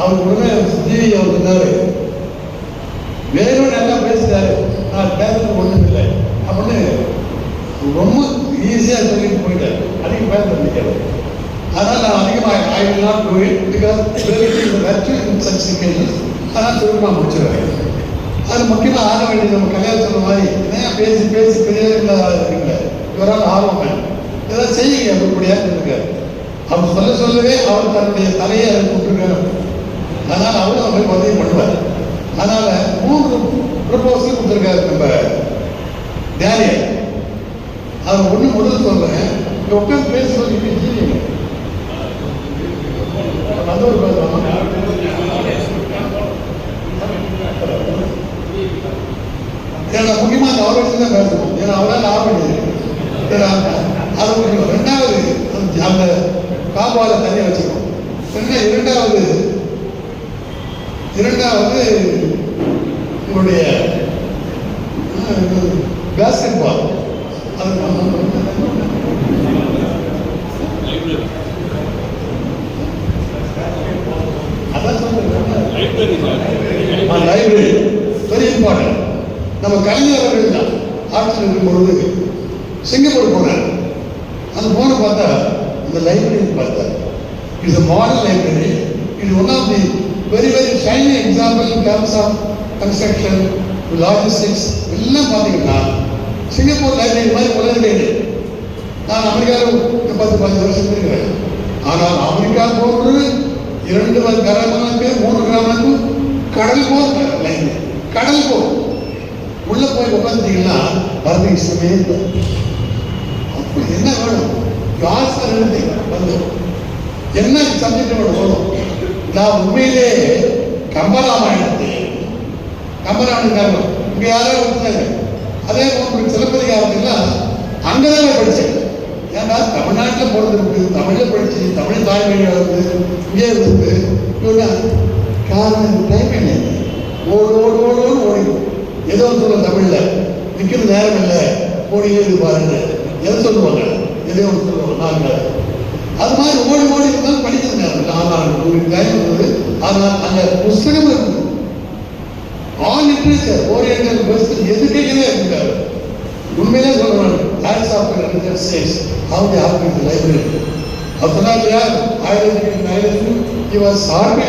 அவர் உடனே ஜிவி அவர் இருந்தாரு, வேணும் நல்லா பேசுறாரு, நான் பேசுறது ஒன்றும் இல்லை அப்படின்னு ரொம்ப ஈஸியாக சொல்லிட்டு போயிட்டார். அதிகம் பேச முடியாது. அதனால் நான் அதிகமாக I will not do it because அதனால் சுருக்கமாக முடிச்சிடுவேன். அது முக்கியமாக ஆக வேண்டியது நம்ம கல்யாணம் சொன்ன மாதிரி ஏன் பேசி பேசி பெரிய இருக்கீங்க, இவரால் ஆர்வம் ஏதாவது செய்யுங்க அப்படிப்படியாக இருக்காரு. அவர் சொல்லவே அவர் தன்னுடைய தலையை அதை கூப்பிட்டுருக்காரு. அதனால் அவரும் அவரை உதவி பண்ணுவார். அதனால் 3 ப்ரொபோசல் கொடுத்துருக்காரு நம்ம டேனியல். அவர் ஒன்று முதல் சொல்கிறேன், உட்காந்து பேச சொல்லி ஜீவிங்க அந்த ஒரு பேசலாமா? ஏன்னா முக்கியமாக அந்த அவரை தான் பேசணும். ஏன்னா அவரால் ஆரம்பிச்சு அது ஒரு 2வது அந்த காப்பால தனியாக வச்சுக்கணும். இரண்டாவது உங்களுடைய basketball library very important. நம்ம கலைஞர் அவர்கள் தான் ஆட்சியில் இருக்கும்பொழுது சிங்கப்பூர் போனார். அந்த போன பார்த்தா இந்த லைப்ரரி பார்த்தா இட்ஸ் a மாடல் லைப்ரரி. இது one of the very very shining example in terms of construction, logistics எல்லாம் பார்த்தீங்கன்னா சிங்கப்பூர் லைப்ரரி மாதிரி உலகமே. நான் அமெரிக்காவில் 10-15 வருஷம் இருக்கிறேன். ஆனால் அமெரிக்கா போன்று 2 கிராமங்களுக்கு 3 கிராமங்களுக்கு கடல் போர் லைப்ரரி, கடல் போர் உள்ள போய் உட்காந்துட்டீங்கன்னா வரது இஷ்டமே இல்லை. அப்போ என்ன வேணும்? யார் வந்து என்ன சப்ஜெக்ட் வேணும்? நான் உண்மையிலே கம்பராமாயணத்தை இங்கே யாராவது வச்சுட்டாங்க. அதே போன்று சிலப்பதிகாரத்துலாம் அங்கதான் படித்தேன். ஏன்னா தமிழ்நாட்டில் பிறந்திருக்கு, தமிழில் படிச்சு தமிழ் தாய்மொழியாக இருந்து இங்கே இருந்து காரணம் டைம் இல்லை. ஓடு ஓடிடும். ஏதோ சொல்ல தமிழில் நிற்கிறது நேரம் இல்லை, ஓடியே இது பாருங்க எதை சொல்லுவாங்க, எதோ ஒன்று சொல்லுவாங்க. நாங்கள் அது மாதிரி ஓடி இருந்தாலும் படிக்கிறது நேரம் இல்லை. ஆனால் உங்களுக்கு டைம் இருந்தது. ஆனால் அந்த புஸ்தகம் இருந்தது. ஆல் லிட்ரேச்சர் ஓரியன்டல் பெஸ்ட் எதுக்கைகளே இருந்தார். உண்மையிலே சொல்றாங்க lots of chase how they have in the library. அவர் சொன்னார் இல்லையா 1900 he was army